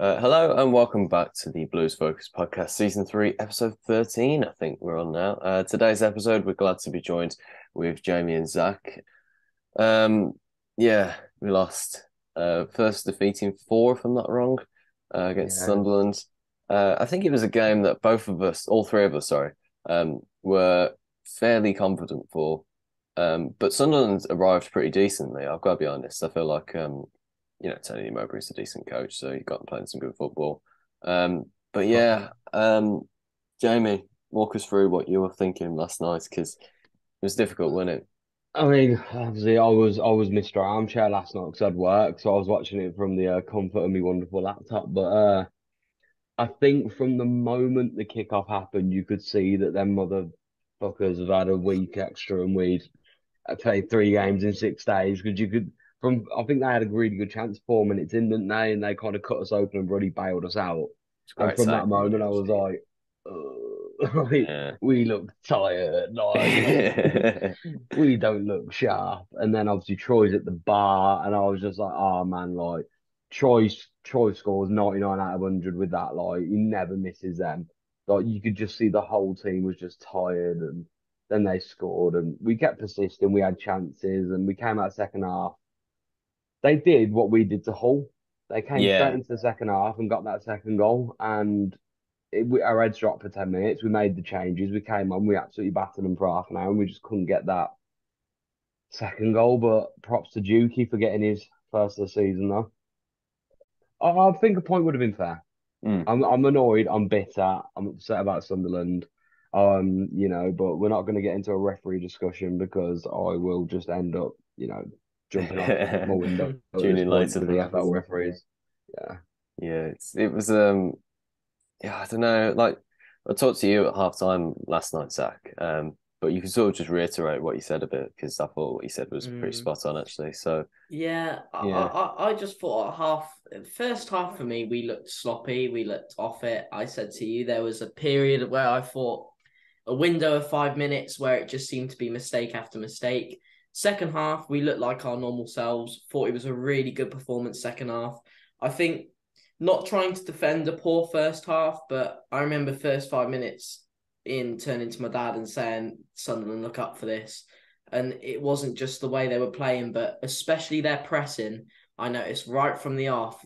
Hello and welcome back to the Blues Focus podcast, season 3, episode 13. I think we're on now. Today's episode, we're glad to be joined with Jamie and Zach. Um, yeah, we lost. First defeating 4, if I'm not wrong, against Yeah, Sunderland. I think it was a game that both of us, all three of us, sorry, were fairly confident for. But Sunderland arrived pretty decently. I've got to be honest. I feel like Tony Mowbray's a decent coach, so he got playing some good football. But definitely. yeah, Jamie, walk us through what you were thinking last night because it was difficult, wasn't it? I mean, obviously, I was Mr. Armchair last night because I'd work, so I was watching it from the comfort of my wonderful laptop. But I think from the moment the kickoff happened, you could see that them motherfuckers have had a week extra, and we'd played 3 games in 6 days. Because you could, I think they had a really good chance 4 minutes in, didn't they? And they kind of cut us open and really bailed us out. It's a And great from save that from moment, I was Lee, like, like, actually. we look tired, like Yeah. we don't look sharp. And then obviously Troy's at the bar, and I was just like, oh man, like Troy scores 99 out of 100 with that. Like he never misses them. Like you could just see the whole team was just tired, and then they scored, and we kept persisting. We had chances, and we came out second half. They did what we did to Hull. They came straight Yeah. into the second half and got that second goal, and our heads dropped for 10 minutes. We made the changes. We came on. We absolutely battered them for half an hour, and we just couldn't get that second goal. But props to Dukey for getting his first of the season, though. I think a point would have been fair. Mm. I'm annoyed. I'm bitter. I'm upset about Sunderland. But we're not going to get into a referee discussion because I will just end up, jumping out my window at this Tuning point later for for the that. FL referees. Yeah. Yeah, it was yeah, I don't know. Like I talked to you at half time last night, Zach. But you can sort of just reiterate what you said a bit because I thought what you said was pretty Mm. spot on actually. So Yeah, yeah, I just thought first half for me, we looked sloppy, we looked off it. I said to you, there was a period where I thought a window of 5 minutes where it just seemed to be mistake after mistake. Second half, we looked like our normal selves. Thought it was a really good performance second half. I think not trying to defend a poor first half, but I remember first 5 minutes in turning to my dad and saying, Sunderland, look up for this. And it wasn't just the way they were playing, but especially their pressing. I noticed right from the off,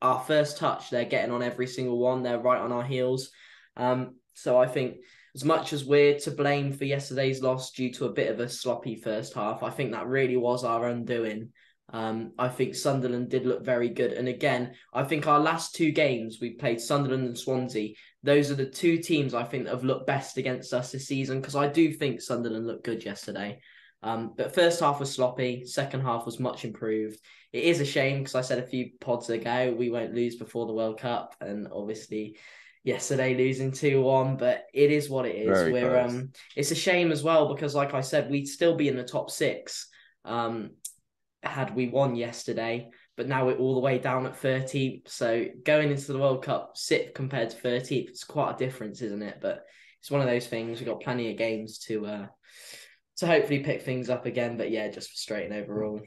our first touch, they're getting on every single one. They're right on our heels. So I think as much as we're to blame for yesterday's loss due to a bit of a sloppy first half, I think that really was our undoing. I think Sunderland did look very good. And again, I think our last 2 games, we played Sunderland and Swansea. Those are the 2 teams I think that have looked best against us this season because I do think Sunderland looked good yesterday. But first half was sloppy, second half was much improved. It is a shame because I said a few pods ago we won't lose before the World Cup, and obviously yesterday losing 2-1, but it is what it is. very We're close. it's a shame as well because like I said, we'd still be in the top 6 um had we won yesterday, but now we're all the way down at 13th. So going into the World Cup, 6th compared to 13th, it's quite a difference, isn't it? But it's one of those things. We've got plenty of games to hopefully pick things up again. But yeah, just frustrating overall.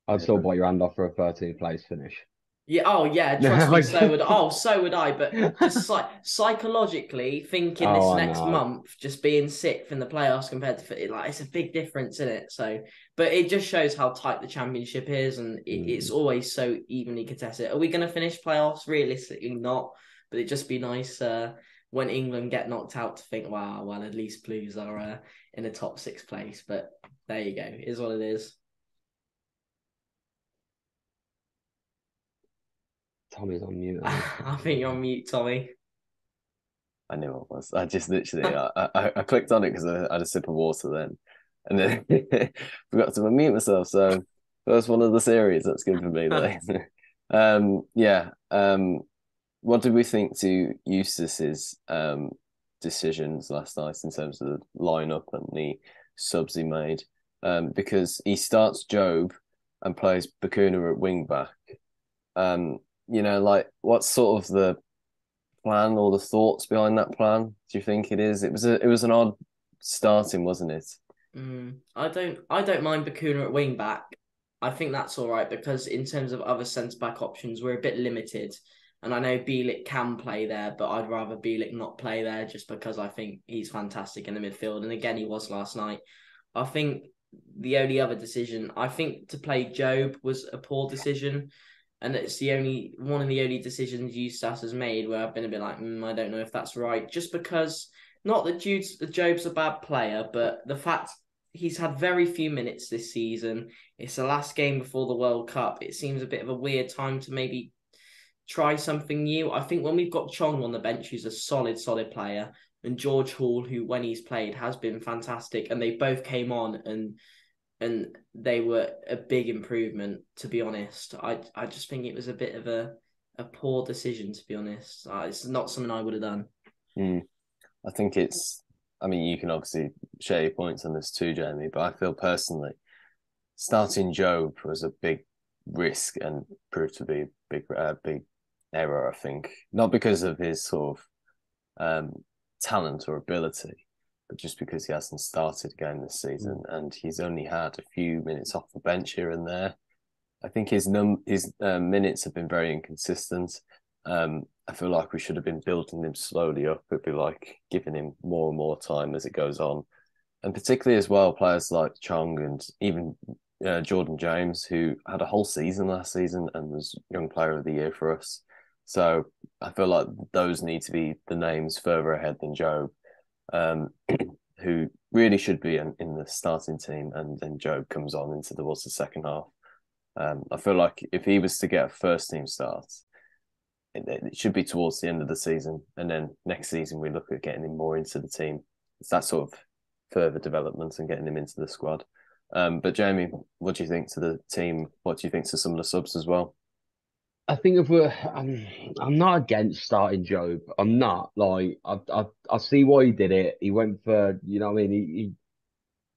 I'd still Yeah. bite your hand off for a 13th place finish. Yeah. Oh yeah. Trust me. So would. Oh, so would I. But just psychologically thinking Oh, this I next know. month, just being sixth in the playoffs compared to like it's a big difference in it. So, but it just shows how tight the championship is, and it's Mm. always so evenly contested. Are we going to finish playoffs? Realistically, not. But it'd just be nice when England get knocked out to think, wow, well at least Blues are in a top 6 place. But there you go. It is what it is. Tommy's on mute, I think. I think you're on mute, Tommy. I knew it was. I just literally I clicked on it because I had a sip of water then, and then forgot to unmute myself. So first one of the series. That's good for me. Though. Yeah. What did we think to Eustace's decisions last night in terms of the lineup and the subs he made? Because he starts Job and plays Bakuna at wing back. Like what's sort of the plan or the thoughts behind that plan? Do you think it is? It was an odd starting, wasn't it? I don't mind Bakuna at wing back. I think that's all right because in terms of other centre back options, we're a bit limited. And I know Bielik can play there, but I'd rather Bielik not play there just because I think he's fantastic in the midfield. And again, he was last night. I think the only other decision, I think to play Job was a poor decision. And it's the only one of the only decisions Eustace has made where I've been a bit like, I don't know if that's right. Just because, not that Job's a bad player, but the fact he's had very few minutes this season. It's the last game before the World Cup. It seems a bit of a weird time to maybe try something new. I think when we've got Chong on the bench, who's a solid player, and George Hall, who when he's played has been fantastic, and they both came on and they were a big improvement, to be honest. I just think it was a bit of a poor decision, to be honest. It's not something I would have done. I think you can obviously share your points on this too, Jamie, but I feel personally starting Job was a big risk and proved to be a big error, I think. Not because of his sort of talent or ability, but just because he hasn't started again this season and he's only had a few minutes off the bench here and there. I think his minutes have been very inconsistent. I feel like we should have been building him slowly up. It'd be like giving him more and more time as it goes on. And particularly as well, players like Chong and even Jordan James, who had a whole season last season and was Young Player of the Year for us. So I feel like those need to be the names further ahead than Job, who really should be in the starting team, and then Job comes on into the second half. I feel like if he was to get a first team start, it should be towards the end of the season, and then next season we look at getting him more into the team. It's that sort of further development and getting him into the squad. But Jamie, what do you think to the team? What do you think to some of the subs as well? I think I'm not against starting Job. I'm not like I see why he did it. He went for, you know what I mean.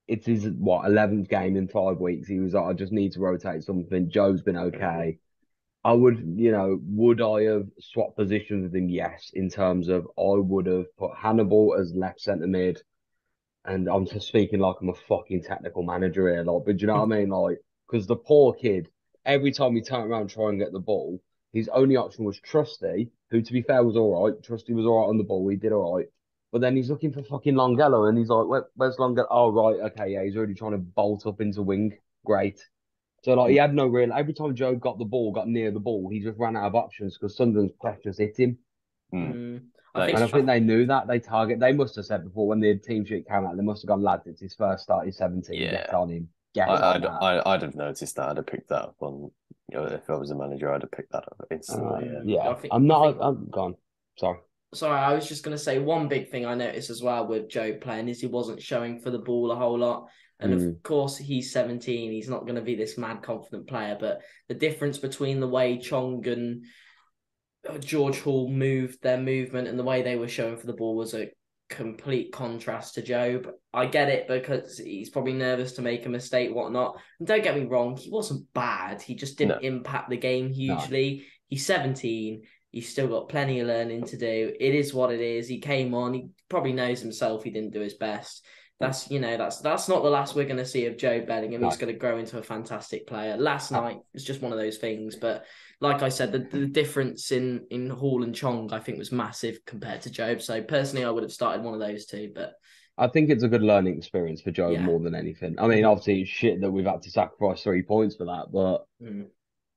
It's his 11th game in 5 weeks. He was like, I just need to rotate something. Joe's been okay. I would, would I have swapped positions with him? Yes, in terms of I would have put Hannibal as left centre mid, and I'm just speaking like I'm a fucking technical manager here, like, but do you know what I mean? Like, because the poor kid, every time he turned around trying to get the ball, his only option was Trusty, who to be fair was all right. Trusty was all right on the ball. He did all right. But then he's looking for fucking Longello, and he's like, where's Longello? Oh, right, okay, yeah, he's already trying to bolt up into wing. Great. So, like, he had no real. Every time Joe got near the ball, he just ran out of options because Sunderland's pressures hit him. And I think they knew that. They must have said before when the team sheet came out, they must have gone, lads, it's his first start, he's 17, get on him. I'd have noticed that. I'd have picked that up on, if I was a manager, I'd have picked that up instantly. I'm gone. Sorry. Sorry, I was just going to say one big thing I noticed as well with Joe playing is he wasn't showing for the ball a whole lot. And of course, he's 17. He's not going to be this mad confident player. But the difference between the way Chong and George Hall moved their movement and the way they were showing for the ball was a complete contrast to Job. I get it because he's probably nervous to make a mistake, whatnot. And don't get me wrong, he wasn't bad. He just didn't impact the game hugely. No. He's 17. He's still got plenty of learning to do. It is what it is. He came on. He probably knows himself he didn't do his best. That's not the last we're going to see of Joe Bellingham. He's going to grow into a fantastic player. Last night was just one of those things. But like I said, the difference in Hall and Chong, I think, was massive compared to Job. So personally, I would have started one of those two. But I think it's a good learning experience for Job more than anything. I mean, obviously, it's shit that we've had to sacrifice 3 points for that. But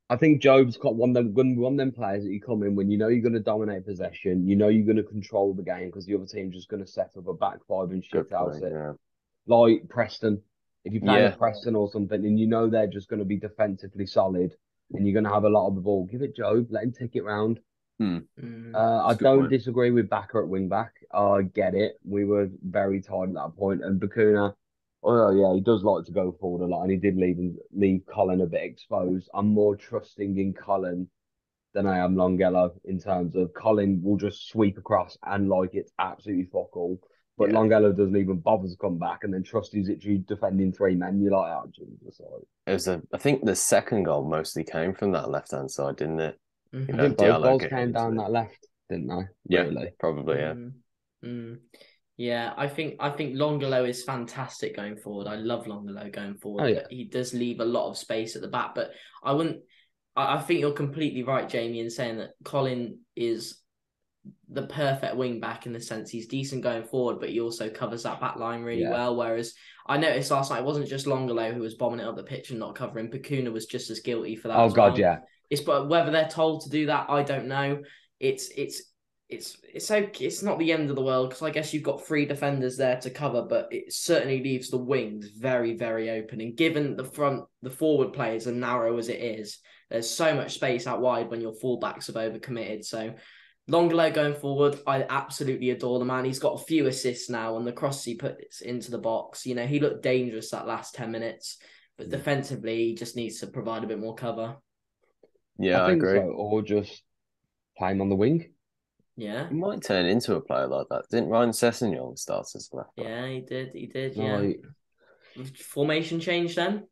I think Job's got one of them players that you come in when you know you're going to dominate possession, you know you're going to control the game because the other team's just going to set up a back five and shit out it. Yeah. Like Preston. If you play a Preston or something and you know they're just going to be defensively solid and you're going to have a lot of the ball, give it Job, let him take it round. I don't disagree with Bakker at wing back. I get it. We were very tired at that point, and Bakuna, he does like to go forward a lot, and he did leave Colin a bit exposed. I'm more trusting in Colin than I am Longello in terms of Colin will just sweep across and like it's absolutely fuck all. But Longello doesn't even bother to come back, and then Trusty's literally defending 3 men. You're like, oh, Jesus. I think the second goal mostly came from that left-hand side, didn't it? I think both goals came down that left, didn't they? Yeah, really? Probably, yeah. Yeah, I think Longello is fantastic going forward. I love Longello going forward. He does leave a lot of space at the back, but I wouldn't. I think you're completely right, Jamie, in saying that Colin is the perfect wing back in the sense he's decent going forward, but he also covers that back line really Yeah. well. Whereas I noticed last night it wasn't just Longolo who was bombing it up the pitch and not covering. Bakuna was just as guilty for that Oh as God, well. yeah. It's but whether they're told to do that, I don't know. It's okay. It's not the end of the world because I guess you've got three defenders there to cover, but it certainly leaves the wings very, very open. And given the forward players are narrow as it is, there's so much space out wide when your fullbacks have overcommitted. So Longolo going forward, I absolutely adore the man. He's got a few assists now, and the crosses he puts into the box. You know, he looked dangerous that last 10 minutes, but defensively, he just needs to provide a bit more cover. Yeah, I I think so. agree. Or just play him on the wing. Yeah, He might turn into a player like that. Didn't Ryan Sessegnon start as a left back? yeah, he did. He did. Yeah. Like, Formation change then?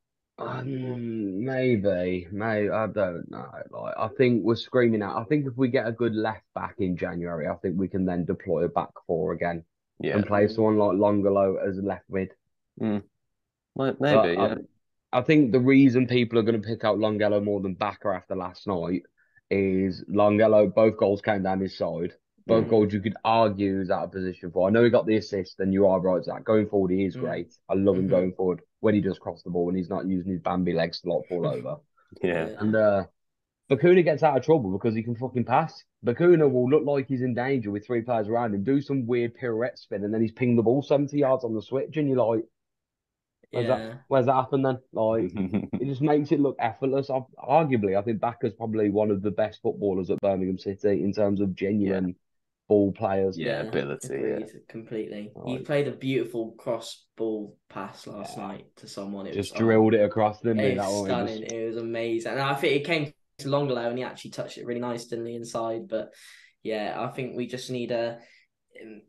maybe. I don't know. Like, I think we're screaming out. I think if we get a good left back in January, I think we can then deploy a back four again Yeah. and play someone like Longolo as a left mid. Mm. But Maybe, yeah. I think the reason people are going to pick out Longelo more than Baka after last night is Longelo, both goals came down his side. Both Mm. goals you could argue is out of position for. I know he got the assist, and you are right, Zach. Going forward, he is great. I love him going forward when he does cross the ball and he's not using his Bambi legs to like fall over. Yeah. And Bakuna gets out of trouble because he can fucking pass. Bakuna will look like he's in danger with three players around him, do some weird pirouette spin, and then he's pinged the ball 70 yards on the switch, and you're like, Yeah. where's that happen then? Like, it just makes it look effortless. Arguably, I think Baka's probably one of the best footballers at Birmingham City in terms of Yeah. genuine ball players. Yeah, ability, agreed completely. He Like, played a beautiful cross ball pass last night to someone. It was just drilled it across, didn't he? it was That one, stunning. It was amazing. And I think it came to Longolo and he actually touched it really nice, didn't he, inside? But yeah, I think we just need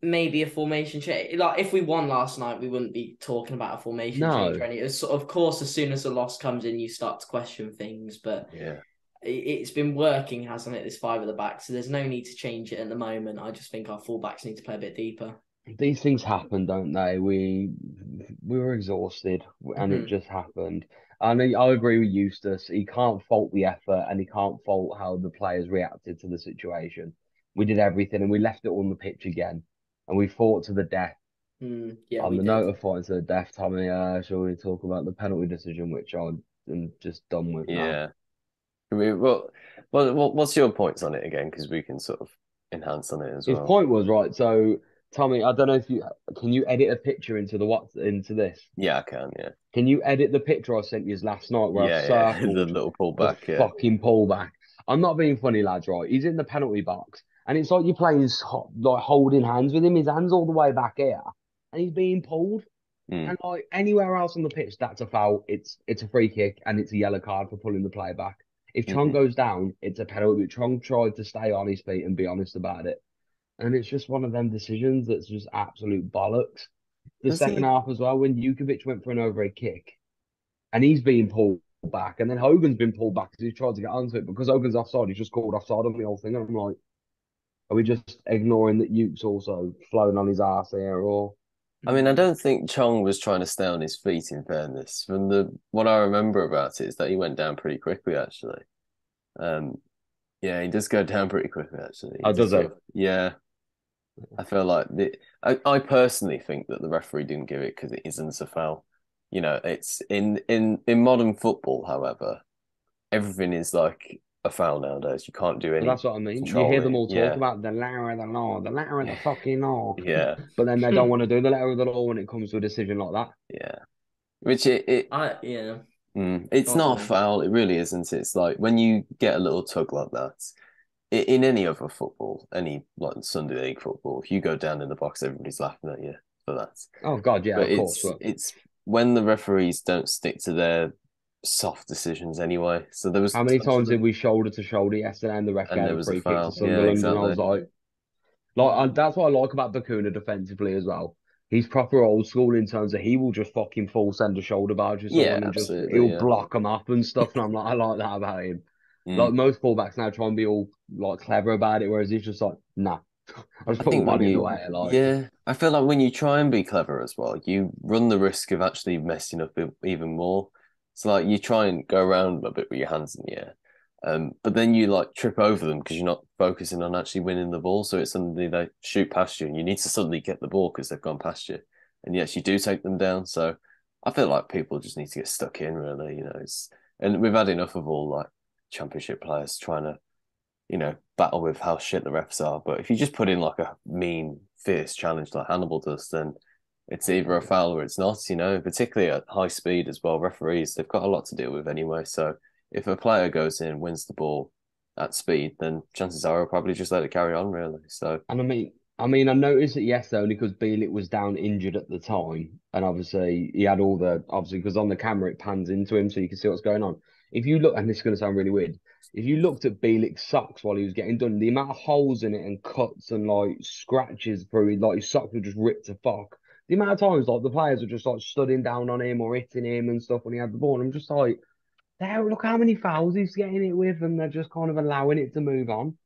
maybe a formation change. Like if we won last night, we wouldn't be talking about a formation change or No. anything. It's, of course, as soon as the loss comes in, you start to question things. But yeah. it's been working, hasn't it? This five at the back, so there's no need to change it at the moment. I just think our fullbacks need to play a bit deeper. These things happen, don't they? We were exhausted, and it Mhm. just happened. And I agree with Eustace. He can't fault the effort, and he can't fault how the players reacted to the situation. We did everything, and we left it on the pitch again, and we fought to the death. Yeah, On we the note did. of fighting to the death, Tommy, shall we talk about the penalty decision, which I'm just done with now? Yeah. What's your points on it again? Because we can sort of enhance on it as His well. point was right. So, Tommy, I don't know if you can you edit a picture into the what into this. Yeah, I can. Yeah. Can you edit the picture I sent you last night where I've Yeah. The circled little the pullback. Yeah. fucking pullback? I'm not being funny, lads, right? He's in the penalty box, and it's like you're playing like holding hands with him. His hands all the way back here, and he's being pulled. Mm. And like anywhere else on the pitch, that's a foul. It's a free kick, and it's a yellow card for pulling the play back. If Chong Hmm. goes down, it's a penalty. Chong tried to stay on his feet and be honest about it. And it's just one of them decisions that's just absolute bollocks. The Does second he? half as well, when Jukovic went for an overhead kick and he's being pulled back, and then Hogan's been pulled back because he's tried to get onto it. Because Hogan's offside, he's just called offside on the whole thing. And I'm like, are we just ignoring that Uke's also flown on his ass here? Or I mean, I don't think Chong was trying to stay on his feet. In fairness, from the what I remember about it is that he went down pretty quickly. Actually, um, yeah, he does go down pretty quickly. Actually, he oh, does does sort it? of, yeah. I feel like I personally think that the referee didn't give it because it isn't a foul. You know, it's in modern football, however, everything is like a foul nowadays. You can't do But any that's what I mean. You hear them controlling. all talk Yeah, about the letter of the law, the letter of the fucking law, yeah, but then they don't want to do the letter of the law when it comes to a decision like that. yeah. Which it Yeah. it's Go on, not a Tommy. foul. It really isn't. It's like when you get a little tug like that. In any other football, any like Sunday league football, if you go down in the box, everybody's laughing at you for that. Oh God, yeah, But of course. But it's when the referees don't stick to their soft decisions anyway. So there was how many tons of times did them, we shoulder to shoulder yesterday and the ref and gave there a was a free kick to foul. Yeah, Sunderland? And I exactly. was that's what I like about Bakuna defensively as well. He's proper old school in terms of he will just fucking full send a shoulder barge with Yeah, someone and just absolutely. he'll Yeah. block them up and stuff. And I'm like, I like that about him. Like Mm. most fullbacks now try and be all like clever about it, whereas he's just like, nah, I'll just I put my think when body in the you, way. Like, yeah, I feel like when you try and be clever as well, you run the risk of actually messing up even more. It's like you try and go around a bit with your hands in the air. But then you like trip over them because you're not focusing on actually winning the ball. So it's suddenly they shoot past you, and you need to suddenly get the ball because they've gone past you, and yes, you do take them down. So I feel like people just need to get stuck in, really. And we've had enough of all like championship players trying to battle with how shit the refs are. But if you just put in like a mean, fierce challenge like Hannibal does, then it's either a foul or it's not, particularly at high speed as well. Referees, they've got a lot to deal with anyway. So if a player goes in, wins the ball at speed, then chances are he'll probably just let it carry on, really. So, And I noticed it yesterday only because Bielik was down injured at the time, and obviously he had obviously because on the camera it pans into him so you can see what's going on. If you look, and this is going to sound really weird, if you looked at Bielik's socks while he was getting done, the amount of holes in it and cuts and like scratches through it, like his socks were just ripped to fuck. The amount of times like the players were just like studying down on him or hitting him and stuff when he had the ball, and I'm just like, there, look how many fouls he's getting it with, and they're just kind of allowing it to move on.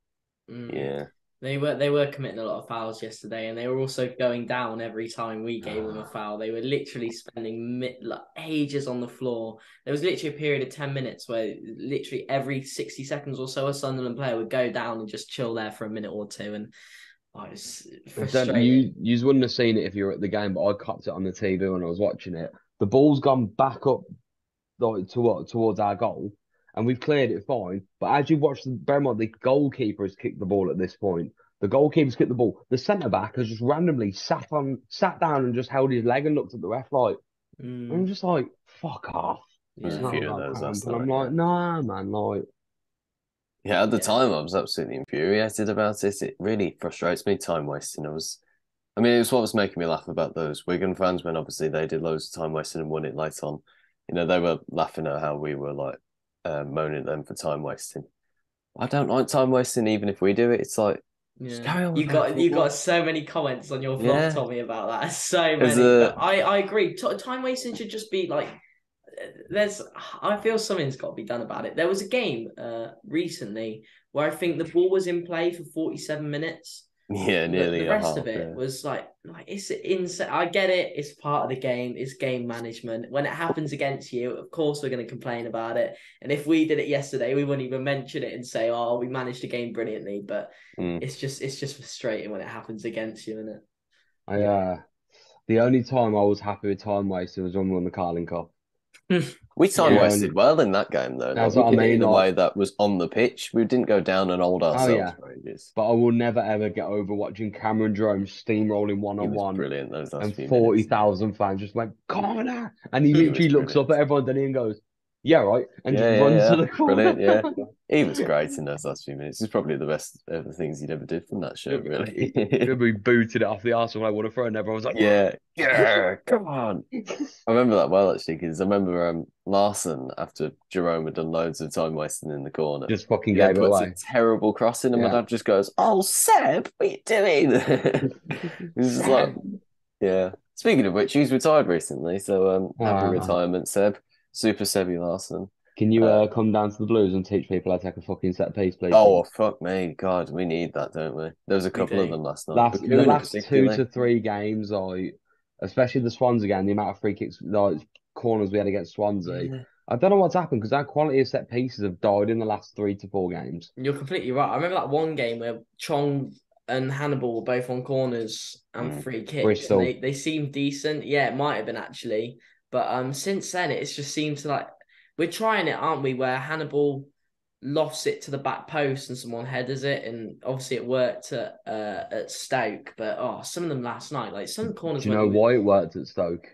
yeah. They were committing a lot of fouls yesterday, and they were also going down every time we gave them a foul. They were literally spending like ages on the floor. There was literally a period of 10 minutes where literally every 60 seconds or so a Sunderland player would go down and just chill there for a minute or two, and it was frustrating. You wouldn't have seen it if you were at the game, but I copped it on the TV when I was watching it. The ball's gone back up like towards our goal, and we've cleared it fine. But as you watch, bear in mind, the goalkeeper has kicked the ball at this point. The goalkeeper's kicked the ball. The centre back has just randomly sat down and just held his leg and looked at the ref like. I'm just like, fuck off. There's It's a not few of about those cramp. last And I'm night, like, yeah. nah, man, like. Yeah, at the Yeah. time I was absolutely infuriated about it. It really frustrates me, time wasting. I mean, it was what was making me laugh about those Wigan fans when obviously they did loads of time wasting and won it late on. They were laughing at how we were like moaning at them for time wasting. I don't like time wasting, even if we do it. It's like, just Yeah, carry on you with playing got football. so many comments on your vlog, Yeah. Tommy, about that. So As many, but a I agree. Time wasting should just be like there's. I feel something's got to be done about it. There was a game recently where I think the ball was in play for 47 minutes. yeah, The nearly a rest of half, it yeah. was like it's insane. I get it. It's part of the game. It's game management. When it happens against you, of course we're going to complain about it. And if we did it yesterday, we wouldn't even mention it and say, "Oh, we managed the game brilliantly." But Mm. it's just frustrating when it happens against you, isn't it? I The only time I was happy with time wasting was when we won the Carling Cup. We time Yeah. wasted well in that game though. Like That's we what I did it mean. in a Like, way that was on the pitch. We didn't go down and hold oh ourselves yeah, for ages. but I will never ever get over watching Cameron Jerome steamrolling one He on was one brilliant those last and few minutes. 40,000 fans just went corner, and he He was literally looks up brilliant. at everyone then and goes, "Yeah, right," and just Yeah, yeah, runs to yeah. the corner. Brilliant, yeah. He was great in those last few minutes. It's probably the best of the things he'd ever did from that show, really. We booted it off the arse when I would have thrown, and everyone was like, Yeah, yeah, come on. I remember that well actually because I remember Larson after Jerome had done loads of time wasting in the corner. just fucking He then gave it puts a away. terrible cross in, and my Yeah. dad just goes, "Oh, Seb, what are you doing?" He's just like, yeah. Speaking of which, he's retired recently, so happy Uh, retirement, Seb. Super Sebby Larson. can you Uh, come down to the Blues and teach people how to take a fucking set piece, please, oh, Tom? fuck me, God, we need that, don't we? There was a We couple of do. them last night. The Bakun last two particularly. to three games, like especially the Swansea game, the amount of free kicks, like corners we had against Swansea. Yeah. I don't know what's happened because our quality of set pieces have died in the last 3 to 4 games. You're completely right. I remember that one game where Chong and Hannibal were both on corners and Mm. free kicks, and Bristol, they seemed decent. Yeah, it might have been actually, but since then it's just seemed to like we're trying it, aren't we? Where Hannibal lofts it to the back post and someone headers it, and obviously it worked at Stoke. But some of them last night, like some corners do you went know in with why it worked at Stoke?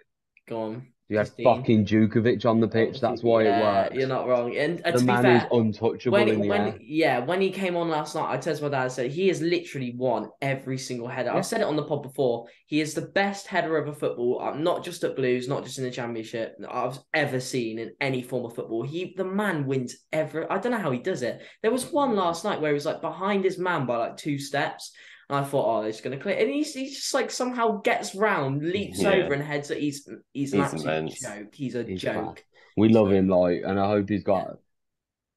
go on You had 15. fucking Djukovic on the pitch. That's why it Yeah, you're worked. not wrong. And The to be man is fair, untouchable in the air. when he came on last night, I texted my dad and said he has literally won every single header. Yeah. I've said it on the pod before. He is the best header of a football, not just at Blues, not just in the Championship, I've ever seen in any form of football. The man wins every. I don't know how he does it. There was one last night where he was like behind his man by like 2 steps. And I thought, oh, he's going to clear. And he's just like somehow gets round, leaps Yeah. over and heads it. He's an He's absolute immense. joke. He's a He's class. joke. We love So, him, like, and I hope he's yeah. got.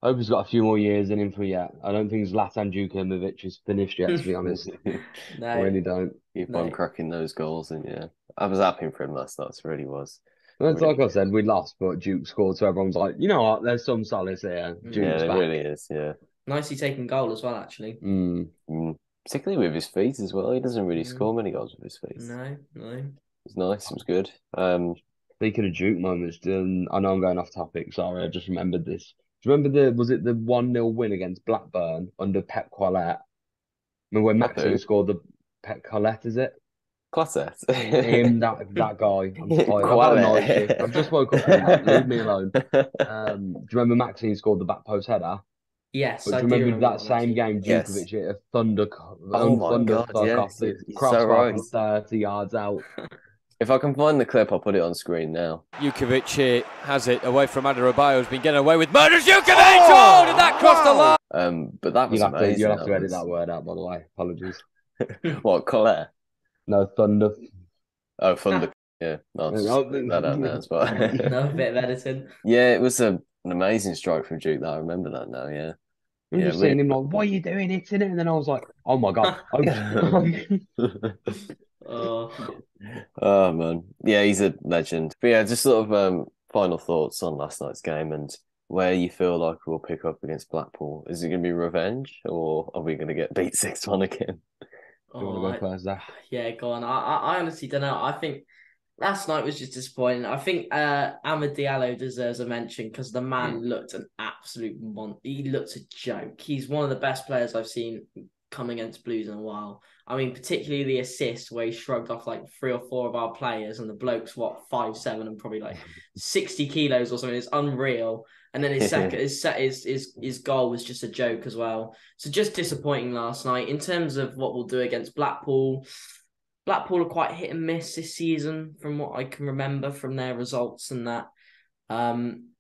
I hope he's got a few more years in him for yet. I don't think Zlatan Djukanovic is finished yet, to be honest. I No, really don't. Keep on no. cracking those goals, and yeah, I was happy for him last night. It really was. It's Really like I good. said, we lost, but Duke scored, so everyone's like, you know what? There's some solace here. Yeah, Duke's Mm. it back. really is. Yeah. Nicely taken goal as well, actually. Mm. Particularly with his feet as well. He doesn't really Mm. score many goals with his feet. No, no. It's nice. It was good. Speaking of Duke moments, I know I'm going off topic. Sorry, I just remembered this. Do you remember was it the 1-0 win against Blackburn under Pep Collette? Remember when Maxine Pepe, scored the Pep Collette, is it? Closet. Him, that guy. I'm tired. I've got a night shift. I've just woke up, leave me alone. Do you remember Maxine scored the back post header? Yes, But I do you do remember remember that that one same actually. game, Yes. Djukovic hit a Oh my thunder God, fuck off yes, the you're so crossbar right. from 30 yards out. If I can find the clip, I'll put it on screen now. Jukovic here has it away from Adebayo, who's been getting away with murders. Jukovic! Oh, did that cross the line? But that was amazing. You'll have That to edit was that word out, by the way. Apologies. what, Colette? No, thunder. Oh, Thunder. Yeah, I'll just leave that out now as well. No bit of editing. Yeah, it was an amazing strike from Duke. That I remember that now. Yeah, I'm yeah, just seeing him like, what are you doing hitting it? And then I was like, oh my God. really. Oh, Oh man, yeah, he's a legend. But yeah, just sort of final thoughts on last night's game and where you feel like we'll pick up against Blackpool. Is it going to be revenge, or are we going to get beat 6-1 again? Do you want oh, to go first, Zach? yeah, go on. I honestly don't know. I think last night was just disappointing. I think Amad Diallo deserves a mention because the man looked an absolute he looked a joke. He's one of the best players I've seen come against Blues in a while. I mean, particularly the assist where he shrugged off like 3 or 4 of our players, and the bloke's 5'7" and probably like 60 kilos or something. It's unreal. And then his goal was just a joke as well. So just disappointing last night in terms of what we'll do against Blackpool. Blackpool are quite hit and miss this season, from what I can remember from their results and that. Um,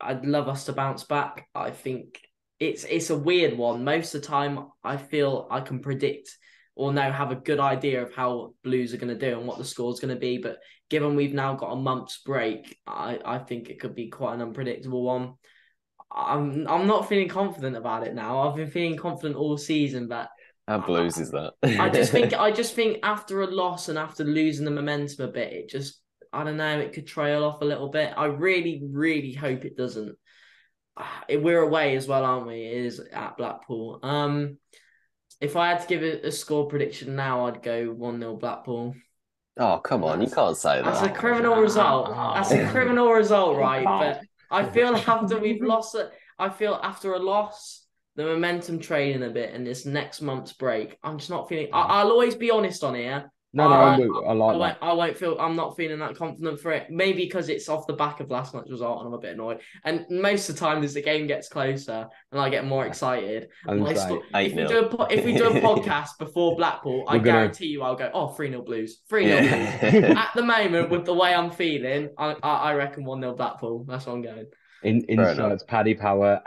I'd love us to bounce back. I think it's a weird one. Most of the time, I feel I can predict or now have a good idea of how Blues are going to do and what the score's going to be. But given we've now got a month's break, I think it could be quite an unpredictable one. I'm not feeling confident about it now. I've been feeling confident all season, but How Blues is that? I just think after a loss and after losing the momentum a bit, I don't know, it could trail off a little bit. I really, really hope it doesn't. We're away as well, aren't we? It is at Blackpool. If I had to give it a score prediction now, I'd go 1-0 Blackpool. Oh, come on, you can't say That's that. a criminal result. That's a criminal result, right? But I feel after a loss, the momentum training a bit, and this next month's break, I'm just not feeling. I'll always be honest on here. No, I like that. I won't feel. I'm not feeling that confident for it. Maybe because it's off the back of last night's result, and I'm a bit annoyed. And most of the time, as the game gets closer, and I get more excited. If we do a podcast before Blackpool, I guarantee you, I'll go 3-0 Blues, 3-0 Blues. At the moment, with the way I'm feeling, I reckon 1-0 Blackpool. That's what I'm going. Inserts Paddy Power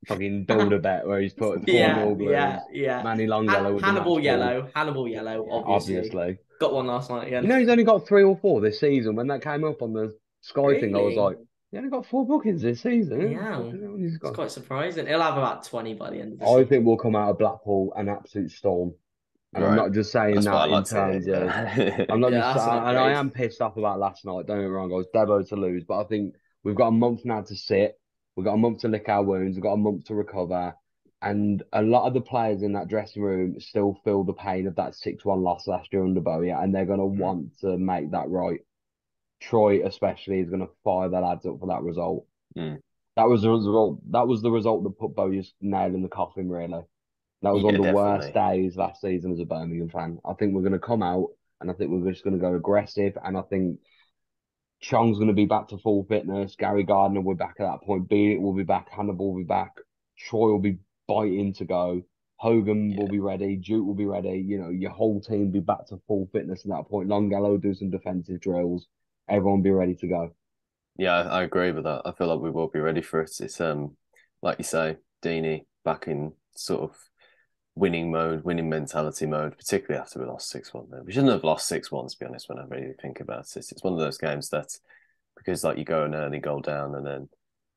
fucking builder bet where he's put 4-0 Blues. Yeah. Manny Longfellow with Hannibal Yellow, obviously. Got one last night again. You know, he's only got 3 or 4 this season. When that came up on the Sky thing, I was Really? like, he only got 4 bookings this season. Yeah. He's It's got... quite surprising. He'll have about 20 by the end of the I season. think we'll come out of Blackpool an absolute storm. And I'm not just saying That's what I that in like to terms hear, of. yeah. I'm not Yeah, just that's an saying, and I upgrade. am pissed off about last night. Don't get me wrong, I was Debo to lose, but I think we've got a month now to sit. We've got a month to lick our wounds. We've got a month to recover. And a lot of the players in that dressing room still feel the pain of that 6-1 loss last year under Bowyer, and they're going to want to make that right. Troy, especially, is going to fire their lads up for that result. That was the result. That was the result that put Bowyer's nail in the coffin, really. That was one of the worst days last season as a Birmingham fan. I think we're going to come out, and I think we're just going to go aggressive, and I think Chong's going to be back to full fitness. Gary Gardner will be back at that point. Beat will be back. Hannibal will be back. Troy will be biting to go. Hogan will be ready. Duke will be ready. You know, your whole team will be back to full fitness at that point. Longfellow will do some defensive drills. Everyone will be ready to go. Yeah, I agree with that. I feel like we will be ready for it. It's like you say, Deeney back in sort of winning mode, winning mentality mode, particularly after we lost 6-1 there. We shouldn't have lost 6-1, to be honest, when I really think about it. It's one of those games that, because like you go an early goal down and then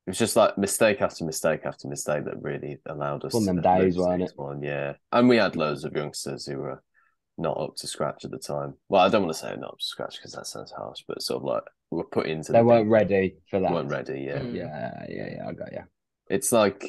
it was just like mistake after mistake after mistake that really allowed us One of them to days, lose weren't it? 6-1. Yeah. And we had loads of youngsters who were not up to scratch at the time. Well, I don't want to say not up to scratch because that sounds harsh, but sort of like were put into They the weren't deep end. ready for that. Weren't ready, yeah. Yeah, I got you. It's like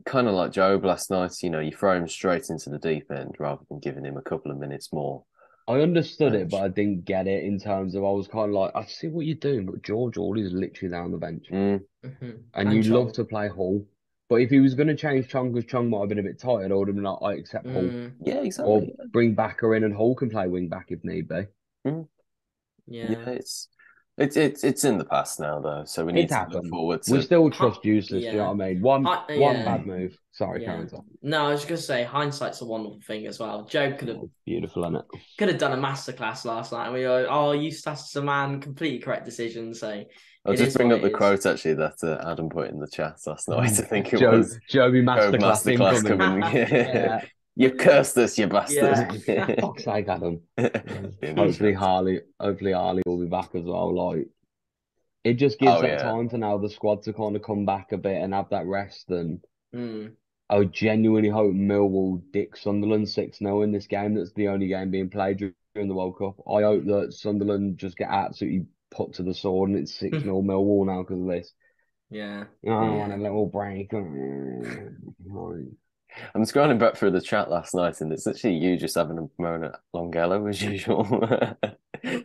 kind of like Job last night, you throw him straight into the deep end rather than giving him a couple of minutes more. I understood it, bench. but I didn't get it in terms of I was kind of like, I see what you're doing, but George Hall is literally there on the bench. And you love to play Hall. But if he was going to change Chung, because Chung might have been a bit tired, I would have been like, I accept Hall. Yeah, Or exactly. bring Backer in and Hall can play wing back if need be. Yeah. It's in the past now though, so we need It's to look happened. forward to. We still trust useless, do you know yeah. what I mean? One Yeah. bad move. Sorry, Yeah. Karen. No, I was gonna say hindsight's a wonderful thing as well. Joe Beautiful, isn't it? could have done a masterclass last night, and we were, Eustace is a man, completely correct decision. So I'll it just is bring what up the it is. quote actually that Adam put in the chat last night. I think it Joe, was Joby Job masterclass masterclass incoming. coming. Yeah. You cursed us, you bastard. Yeah. Fuck's sake, Adam. Being Hopefully fantastic. Harley will be back as well. Like, it just gives Oh, that yeah. time to now the squad to kind of come back a bit and have that rest. And Mm. I genuinely hope Millwall dick Sunderland 6-0 in this game. That's the only game being played during the World Cup. I hope that Sunderland just get absolutely put to the sword and it's 6-0 Millwall now because of this. Yeah. I want a little break. I'm scrolling back through the chat last night, and it's actually you just having a moan at Longello as usual.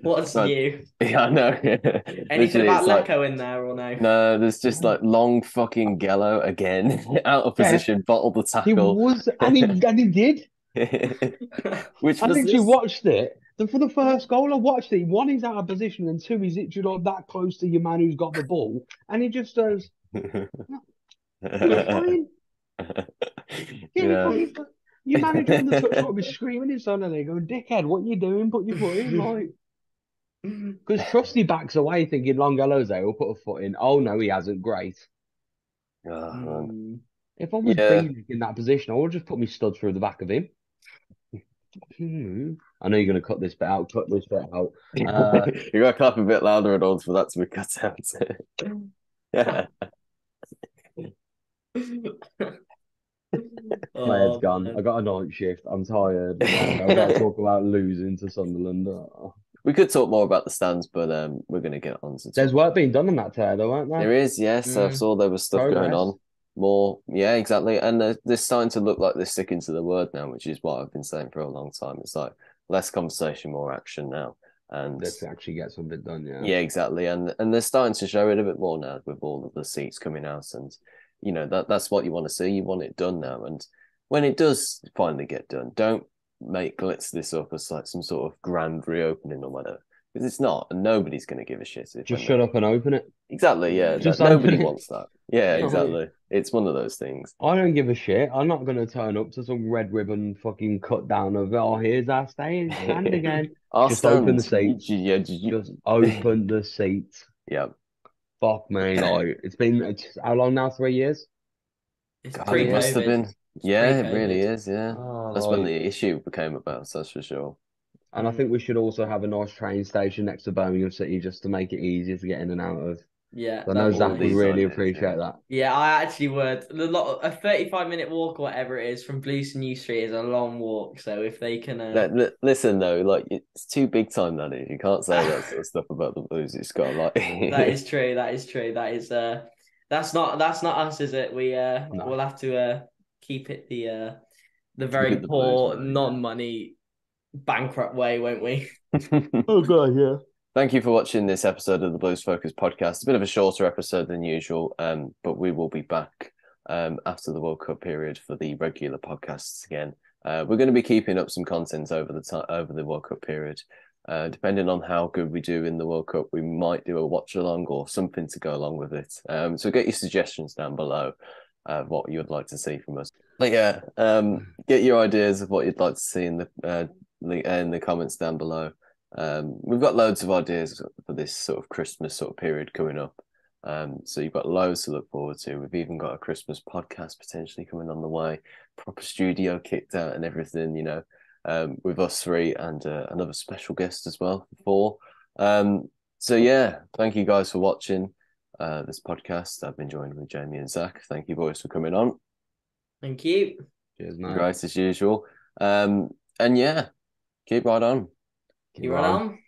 What's new? Yeah, I know. Anything Literally, about it's like, Lecco in there or no? no, there's just like long fucking Gello again, out of position, bottled the He tackle. was, and he did. Which I was literally this? watched it. Then for the first goal, I watched it. One, he's out of position, and two, he's literally like that close to your man who's got the ball, and he just goes, "You're fine. Yeah, you're fine. Your manager on the touchline was screaming in front of there, going, "Dickhead, what you doing? Put your foot in!" Like, because Trusty backs away, thinking Longello's there. He'll put a foot in. Oh no, he hasn't. Great. Oh, If I was yeah. Bean in that position, I would just put my stud through the back of him. I know you're going to cut this bit out. Cut this bit out. You got to clap a bit louder in order for that to be cut out. Yeah. My head's gone. Man. I got a night shift. I'm tired. I've got to talk about losing to Sunderland. We could talk more about the stands, but we're going to get on to There's talk. work being done on that tear, though, aren't there? There is, yes. I saw there was stuff going Progress. on. More, yeah, exactly. And they're starting to look like they're sticking to the word now, which is what I've been saying for a long time. It's like less conversation, more action now. And Let's actually get something done, yeah. yeah, exactly. And they're starting to show it a bit more now with all of the seats coming out. And, that's what you want to see. You want it done now. And when it does finally get done, don't glitz this up as like some sort of grand reopening or whatever. Because it's not, and nobody's going to give a shit. Just shut up and open it. Exactly, yeah. Just nobody open it. wants that. Yeah, exactly. It's one of those things. I don't give a shit. I'm not going to turn up to some red ribbon fucking cut down of, here's our stand again. Our Just stand, open the seats. Yeah, Just open the seats. Yeah. Fuck me. Like, it's been, how long now? 3 years? It's God, it must have pre-COVID. been. Yeah, it pre-COVID. really is, yeah. That's when like- the issue became about, that's for sure. And I think we should also have a nice train station next to Birmingham City just to make it easier to get in and out of. Yeah, I know Zach would these really ideas, appreciate that. Yeah, I actually would. A 35-minute walk or whatever it is from Blues to New Street is a long walk. So if they can, Listen though, like it's too big time. That is, you can't say that sort of stuff about the Blues. It's got like that is true. That is true. That is that's not us, is it? We'll have to keep it the very the poor, Blues way, non-money, bankrupt way, won't we? Oh god, yeah. Thank you for watching this episode of the Blues Focus podcast. A bit of a shorter episode than usual, but we will be back after the World Cup period for the regular podcasts again. We're going to be keeping up some content over the World Cup period. Depending on how good we do in the World Cup, we might do a watch along or something to go along with it. So get your suggestions down below of what you would like to see from us. But yeah, get your ideas of what you'd like to see in the comments down below. We've got loads of ideas for this sort of Christmas sort of period coming up. So you've got loads to look forward to. We've even got a Christmas podcast potentially coming on the way, proper studio kicked out and everything, with us three and another special guest as well, 4. So yeah, thank you guys for watching this podcast. I've been joined with Jamie and Zach. Thank you boys for coming on. Thank you. Cheers, mate. Great as usual. And yeah, keep right on. Keep right on.